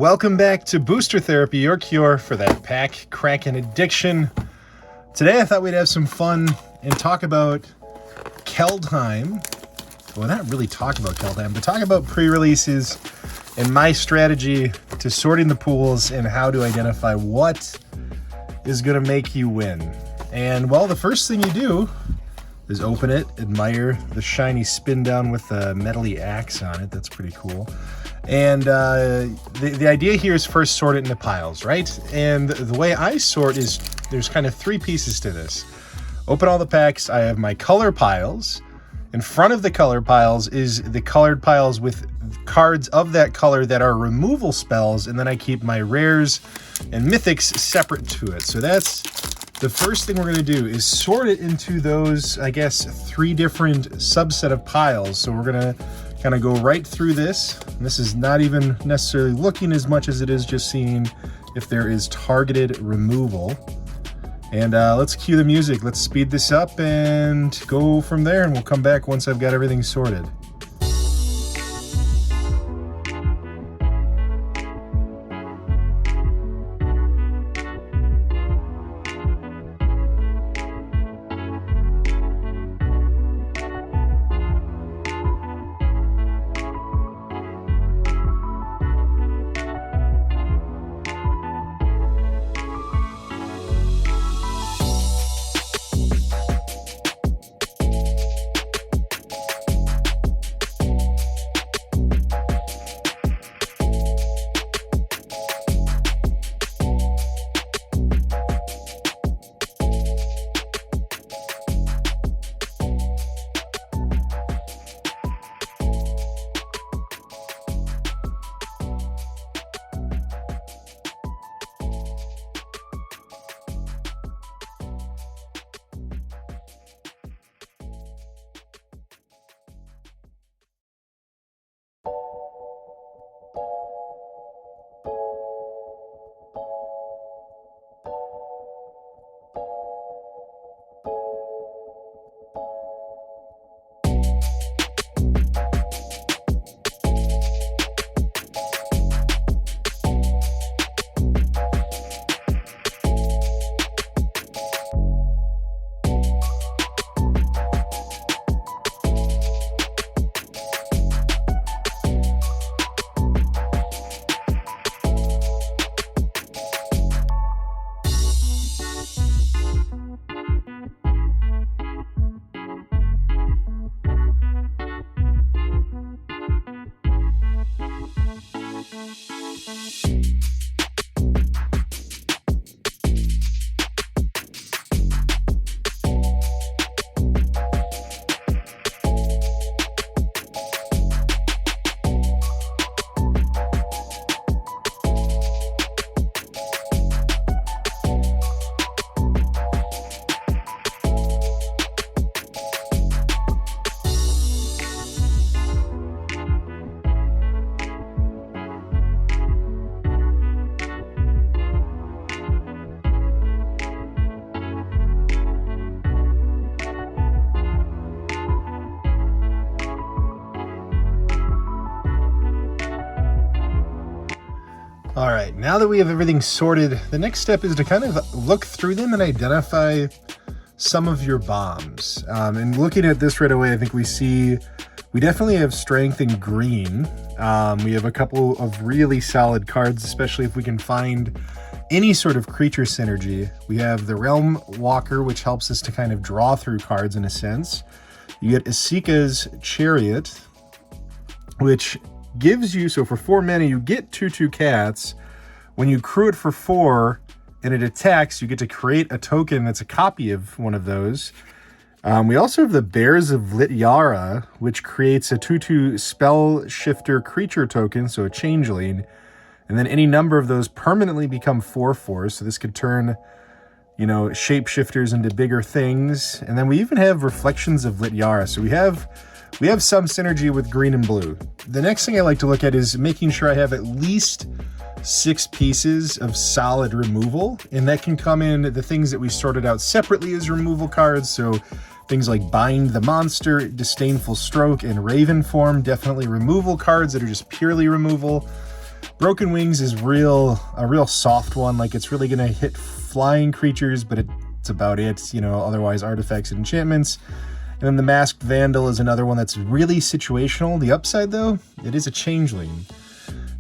Welcome back to Booster Therapy, your cure for that pack cracking addiction. Today I thought we'd have some fun and talk about Kaldheim. Well, not really talk about Kaldheim, but talk about pre-releases and my strategy to sorting the pools and how to identify what is going to make you win. And well, the first thing you do is open it, admire the shiny spin down with the metally axe on it. That's pretty cool. And the idea here is first sort it into piles, right? And the way I sort is there's kind of three pieces to this. Open all the packs. I have my color piles. In front of the color piles is the colored piles with cards of that color that are removal spells, and then I keep my rares and mythics separate to it. So that's the first thing we're going to do is sort it into those, I guess, three different subset of piles. So we're going to kind of go right through this. And this is not even necessarily looking as much as it is just seeing if there is targeted removal. And let's cue the music. Let's speed this up and go from there, and we'll come back once I've got everything sorted. All right, now that we have everything sorted, the next step is to kind of look through them and identify some of your bombs. And looking at this right away, I think we definitely have strength in green. We have a couple of really solid cards, especially if we can find any sort of creature synergy. We have the Realm Walker, which helps us to kind of draw through cards in a sense. You get Isika's Chariot, which gives you, so for 4 mana, you get 2/2 cats. When you crew it for 4 and it attacks, you get to create a token that's a copy of one of those. We also have the Bears of Lityara, which creates a 2/2 spell shifter creature token, so a changeling. And then any number of those permanently become 4/4, so this could turn, you know, shapeshifters into bigger things. And then we even have Reflections of Lityara, so we have some synergy with green and blue. The next thing I like to look at is making sure I have at least 6 pieces of solid removal, and that can come in the things that we sorted out separately as removal cards. So things like Bind the Monster, Disdainful Stroke, and Raven Form, definitely removal cards that are just purely removal. Broken Wings is a real soft one. Like, it's really gonna hit flying creatures, but it's about it, you know, otherwise artifacts and enchantments. And then the Masked Vandal is another one that's really situational. The upside, though, it is a changeling.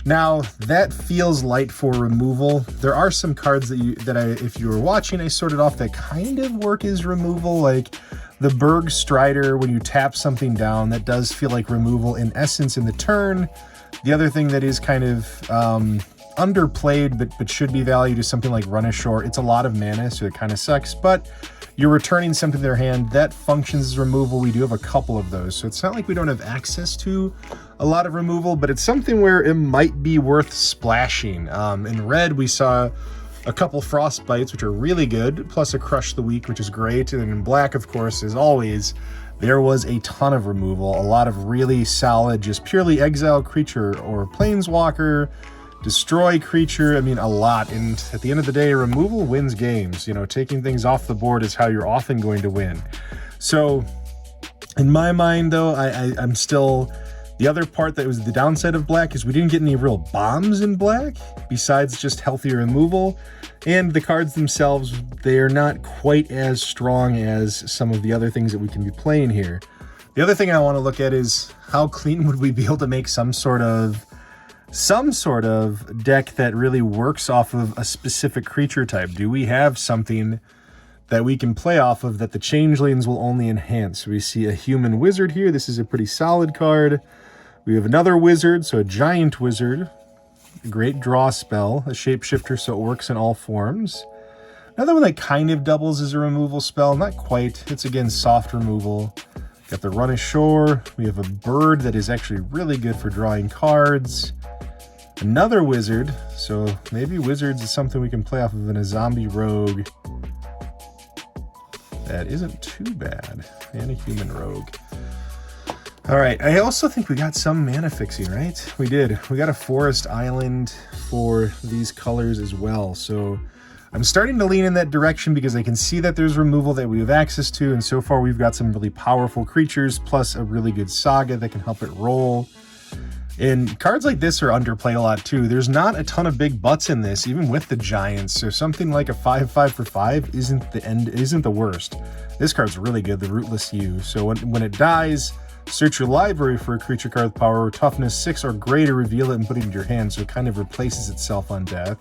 Now, that feels light for removal. There are some cards if you were watching, I sorted off that kind of work as removal, like the Berg Strider. When you tap something down, that does feel like removal in essence in the turn. The other thing that is kind of underplayed but should be valued is something like Run Ashore. It's a lot of mana, so it kind of sucks, but you're returning something to their hand that functions as removal. We do have a couple of those, so it's not like we don't have access to a lot of removal, but it's something where it might be worth splashing. In red, we saw a couple Frostbites, which are really good, plus a Crush the Weak, which is great. And in black, of course, as always, there was a ton of removal, a lot of really solid, just purely exile creature or planeswalker, destroy creature. I mean, a lot. And at the end of the day, removal wins games. You know, taking things off the board is how you're often going to win. So in my mind, though, I'm still... The other part that was the downside of black is we didn't get any real bombs in black, besides just healthy removal. And the cards themselves, they're not quite as strong as some of the other things that we can be playing here. The other thing I want to look at is how clean would we be able to make some sort of deck that really works off of a specific creature type. Do we have something that we can play off of that the changelings will only enhance? We see a human wizard here. This is a pretty solid card. We have another wizard, so a giant wizard, a great draw spell, a shapeshifter, so it works in all forms. Another one that kind of doubles as a removal spell, not quite. It's again soft removal. Got the Run Ashore. We have a bird that is actually really good for drawing cards. Another wizard, so maybe wizards is something we can play off of in a zombie rogue. That isn't too bad. And a human rogue. All right, I also think we got some mana fixing, right? We did. We got a forest island for these colors as well. So I'm starting to lean in that direction because I can see that there's removal that we have access to. And so far we've got some really powerful creatures plus a really good saga that can help it roll. And cards like this are underplayed a lot too. There's not a ton of big butts in this, even with the giants. So something like a 5/5 for 5 isn't the worst. This card's really good, the Rootless U. So when it dies, search your library for a creature card with power or toughness 6 or greater, reveal it and put it into your hand, so it kind of replaces itself on death.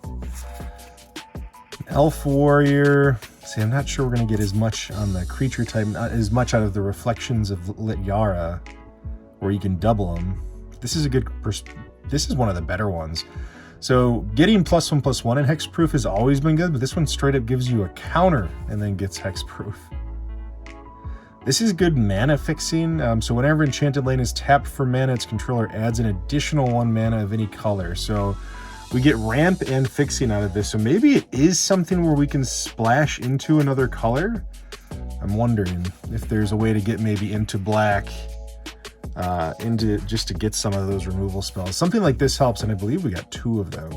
Elf Warrior. See, I'm not sure we're going to get as much on the creature type, not as much out of the Reflections of Lityara, where you can double them. This is this is one of the better ones. So getting +1/+1 in hexproof has always been good, but this one straight up gives you a counter and then gets hexproof. This is good mana fixing, so whenever Enchanted Lane is tapped for mana, its controller adds an additional 1 mana of any color. So we get ramp and fixing out of this, so maybe it is something where we can splash into another color. I'm wondering if there's a way to get maybe into black, just to get some of those removal spells. Something like this helps, and I believe we got 2 of them.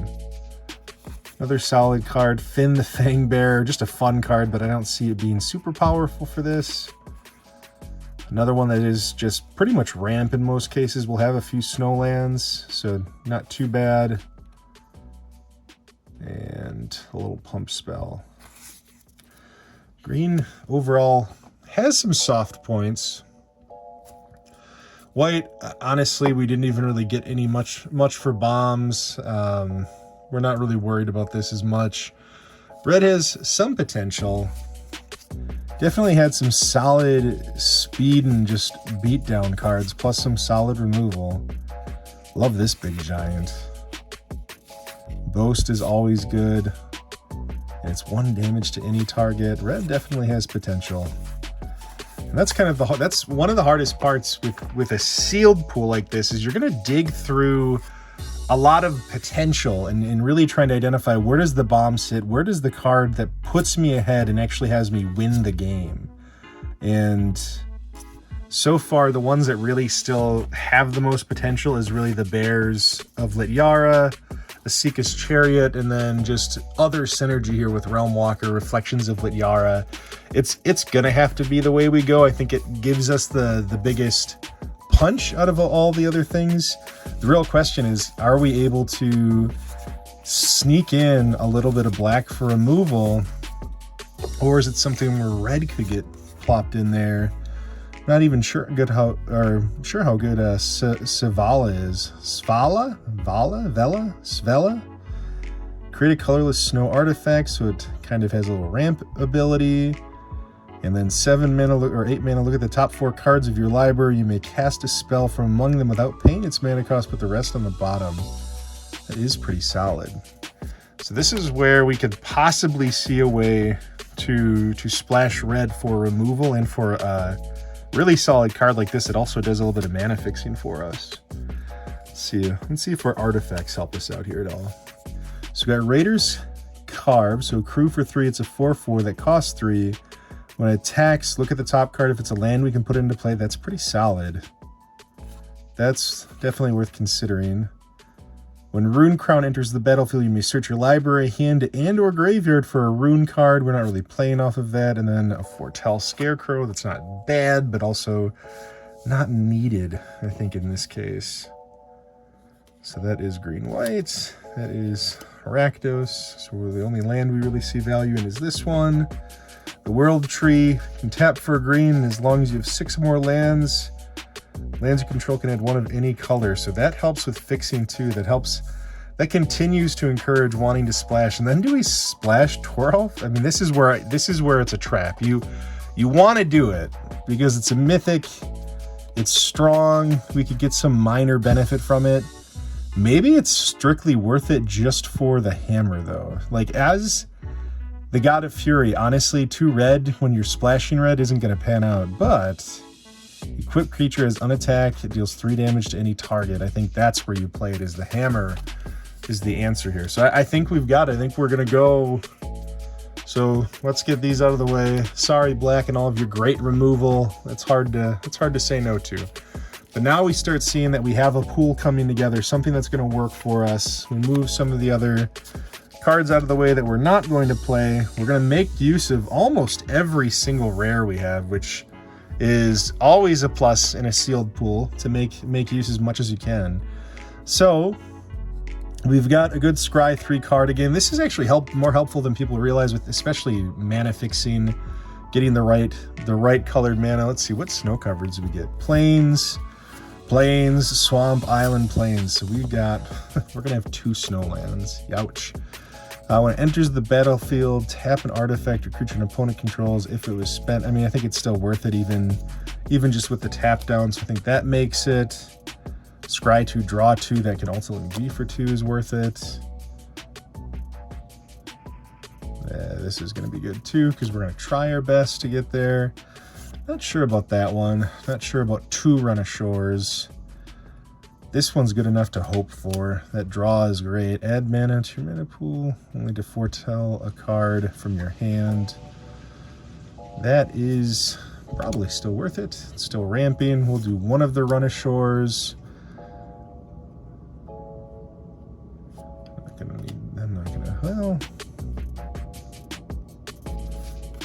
Another solid card, Finn the Fangbearer, just a fun card, but I don't see it being super powerful for this. Another one that is just pretty much ramp in most cases. We'll have a few snowlands, so not too bad. And a little pump spell. Green overall has some soft points. White, honestly, we didn't even really get any much for bombs. We're not really worried about this as much. Red has some potential. Definitely had some solid speed and just beatdown cards, plus some solid removal. Love this big giant. Boast is always good. And it's 1 damage to any target. Red definitely has potential. And that's kind of that's one of the hardest parts with a sealed pool like this, is you're gonna dig through a lot of potential and really trying to identify, where does the bomb sit? Where does the card that puts me ahead and actually has me win the game? And so far, the ones that really still have the most potential is really the Bears of Lityara, the Seeka's Chariot, and then just other synergy here with Realm Walker, Reflections of Lityara. It's gonna have to be the way we go. I think it gives us the biggest punch out of all the other things. The real question is, are we able to sneak in a little bit of black for removal, or is it something where red could get plopped in there? Not even sure how good Svala is. Svela? Create a colorless snow artifact, so it kind of has a little ramp ability. And then 7 mana or 8 mana, look at the top 4 cards of your library. You may cast a spell from among them without paying its mana cost, put the rest on the bottom. That is pretty solid. So this is where we could possibly see a way to splash red for removal, and for a really solid card like this, it also does a little bit of mana fixing for us. Let's see if our artifacts help us out here at all. So we got Raiders Carve, so crew for 3, it's a 4/4 that costs 3. When it attacks, look at the top card. If it's a land we can put into play, that's pretty solid. That's definitely worth considering. When Rune Crown enters the battlefield, you may search your library, hand, and or graveyard for a rune card. We're not really playing off of that. And then a Foretell Scarecrow. That's not bad, but also not needed, I think, in this case. So that is green-white. That is Rakdos. So the only land we really see value in is this one. The World Tree can tap for a green, and as long as you have 6 more lands you control can add 1 of any color. So that helps with fixing too. That continues to encourage wanting to splash. And then do we splash Toralf? I mean, this is where it's a trap. You want to do it because it's a mythic, it's strong, we could get some minor benefit from it. Maybe it's strictly worth it just for the hammer though. Like, as the God of Fury, honestly, 2 red when you're splashing red isn't going to pan out, but equipped creature is unattacked, it deals 3 damage to any target. I think that's where you play it, is the hammer is the answer here. So I think we've got it. I think we're going to go. So let's get these out of the way. Sorry, black, and all of your great removal. It's hard to say no to. But now we start seeing that we have a pool coming together, something that's going to work for us. We move some of the other cards out of the way that we're not going to play. We're going to make use of almost every single rare we have, which is always a plus in a sealed pool, to make use as much as you can. So we've got a good Scry 3 card again. This is actually more helpful than people realize, with especially mana fixing, getting the right colored mana. Let's see, what snow coverage do we get? Plains, swamp, island, plains. So we're gonna have 2 snow lands. Youch. When it enters the battlefield, tap an artifact or creature an opponent controls if it was spent. I mean, I think it's still worth it even just with the tap down. So I think that makes it. Scry 2, draw 2, that can ultimately be for 2 is worth it. This is going to be good too, because we're going to try our best to get there. Not sure about that one. Not sure about 2 Run Ashores. This one's good enough to hope for. That draw is great. Add mana to your mana pool, only to foretell a card from your hand. That is probably still worth it. It's still ramping. We'll do 1 of the Run Ashores. Well,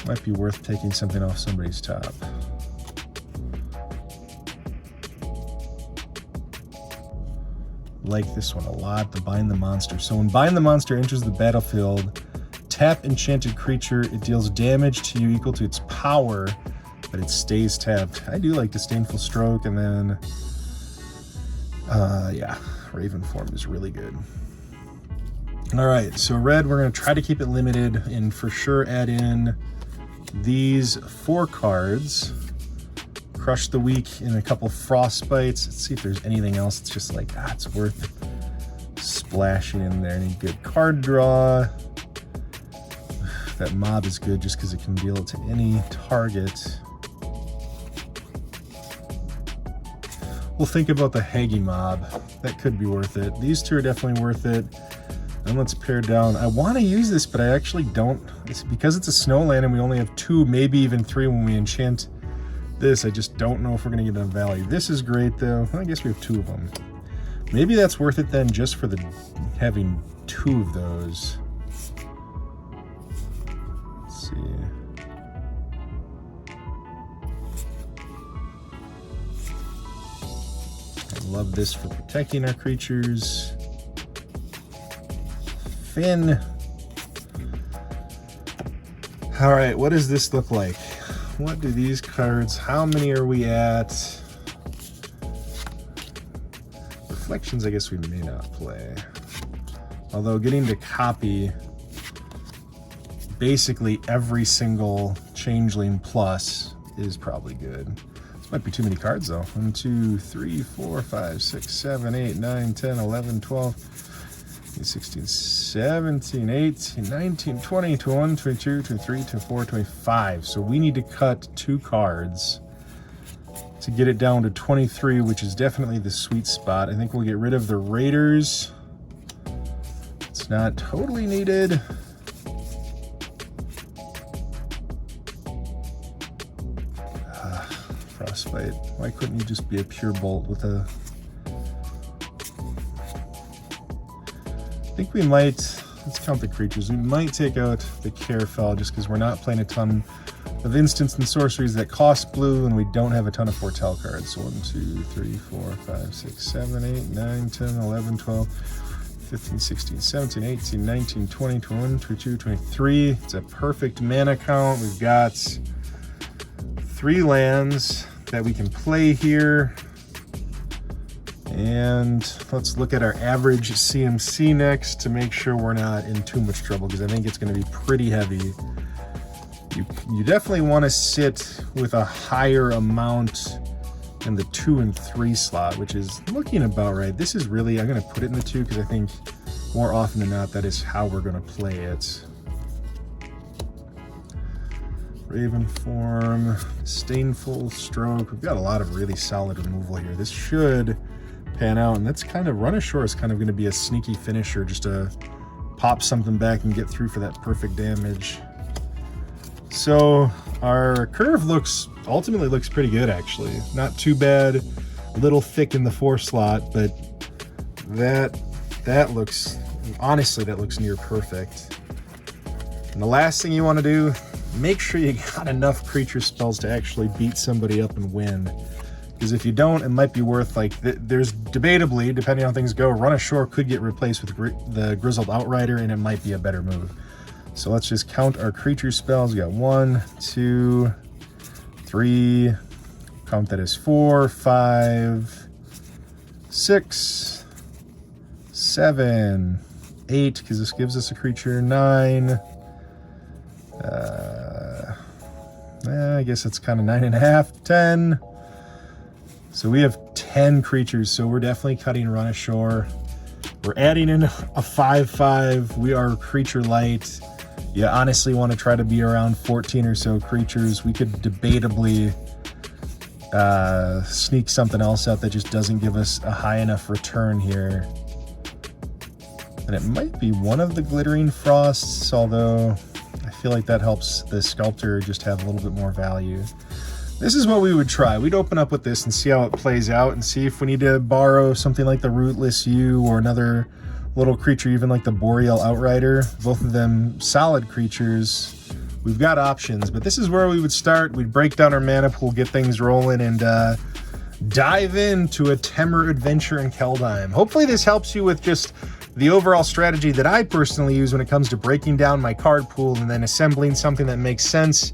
might be worth taking something off somebody's top. Like this one a lot, the Bind the Monster. So when Bind the Monster enters the battlefield, tap enchanted creature. It deals damage to you equal to its power, but it stays tapped. I do like Disdainful Stroke, and then, yeah, Raven Form is really good. All right, so red, we're going to try to keep it limited and for sure add in these 4 cards. Crush the Weak and a couple Frostbites. Let's see if there's anything else that's just like, it's worth splashing in there. Any good card draw. That mob is good just because it can deal it to any target. We'll think about the Haggy mob. That could be worth it. These 2 are definitely worth it. And let's pare down. I want to use this, but I actually don't. It's because it's a snowland and we only have 2, maybe even 3 when we enchant this. I just don't know if we're going to get enough value. This is great, though. I guess we have 2 of them. Maybe that's worth it then, just for having 2 of those. Let's see. Love this for protecting our creatures. Finn. All right, what does this look like? What do these cards, how many are we at? Reflections, I guess we may not play. Although getting to copy basically every single Changeling plus is probably good. This might be too many cards though. 1, 2, 3, 4, 5, 6, 7, 8, 9, 10, 11, 12, 16, 17, 18, 19, 20, 21, 22, 23, 24, 25. So we need to cut 2 cards to get it down to 23, which is definitely the sweet spot. I think we'll get rid of the Raiders. It's not totally needed. Frostbite. Why couldn't you just be a pure bolt with a... I think we might, let's count the creatures. We might take out the Carefell just because we're not playing a ton of instants and sorceries that cost blue, and we don't have a ton of foretell cards. So 1, 2, 3, 4, 5, 6, 7, 8, 9, 10, 11, 12, 15, 16, 17, 18, 19, 20, 21, 22, 23. It's a perfect mana count. We've got 3 lands that we can play here. And let's look at our average CMC next to make sure we're not in too much trouble, because I think it's going to be pretty heavy. You definitely want to sit with a higher amount in the 2 and 3 slot, which is looking about right. This is really, I'm going to put it in the 2 because I think more often than not that is how we're going to play it. Raven Form, Disdainful Stroke. We've got a lot of really solid removal here. This should pan out, and that's kind of, Run Ashore is kind of going to be a sneaky finisher, just to pop something back and get through for that perfect damage. So our curve ultimately looks pretty good, actually. Not too bad, a little thick in the 4 slot, but that looks, honestly, that looks near perfect. And the last thing you want to do, make sure you got enough creature spells to actually beat somebody up and win. Because if you don't, it might be worth, like, there's debatably, depending on how things go, Run Ashore could get replaced with the Grizzled Outrider, and it might be a better move. So let's just count our creature spells. We got 1, 2, 3, count that as 4, 5, 6, 7, 8, because this gives us a creature, 9, I guess it's kind of 9.5, 10. So we have 10 creatures, so we're definitely cutting Run Ashore. We're adding in a 5/5. We are creature light. You honestly want to try to be around 14 or so creatures. We could debatably sneak something else out that just doesn't give us a high enough return here. And it might be one of the Glittering Frosts, although I feel like that helps the Sculptor just have a little bit more value. This is what we would try. We'd open up with this and see how it plays out, and see if we need to borrow something like the Rootless Yew or another little creature, even like the Boreal Outrider. Both of them solid creatures. We've got options, but this is where we would start. We'd break down our mana pool, get things rolling, and dive into a Temur adventure in Kaldheim. Hopefully this helps you with just the overall strategy that I personally use when it comes to breaking down my card pool and then assembling something that makes sense.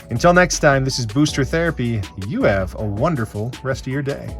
Until next time, this is Booster Therapy. You have a wonderful rest of your day.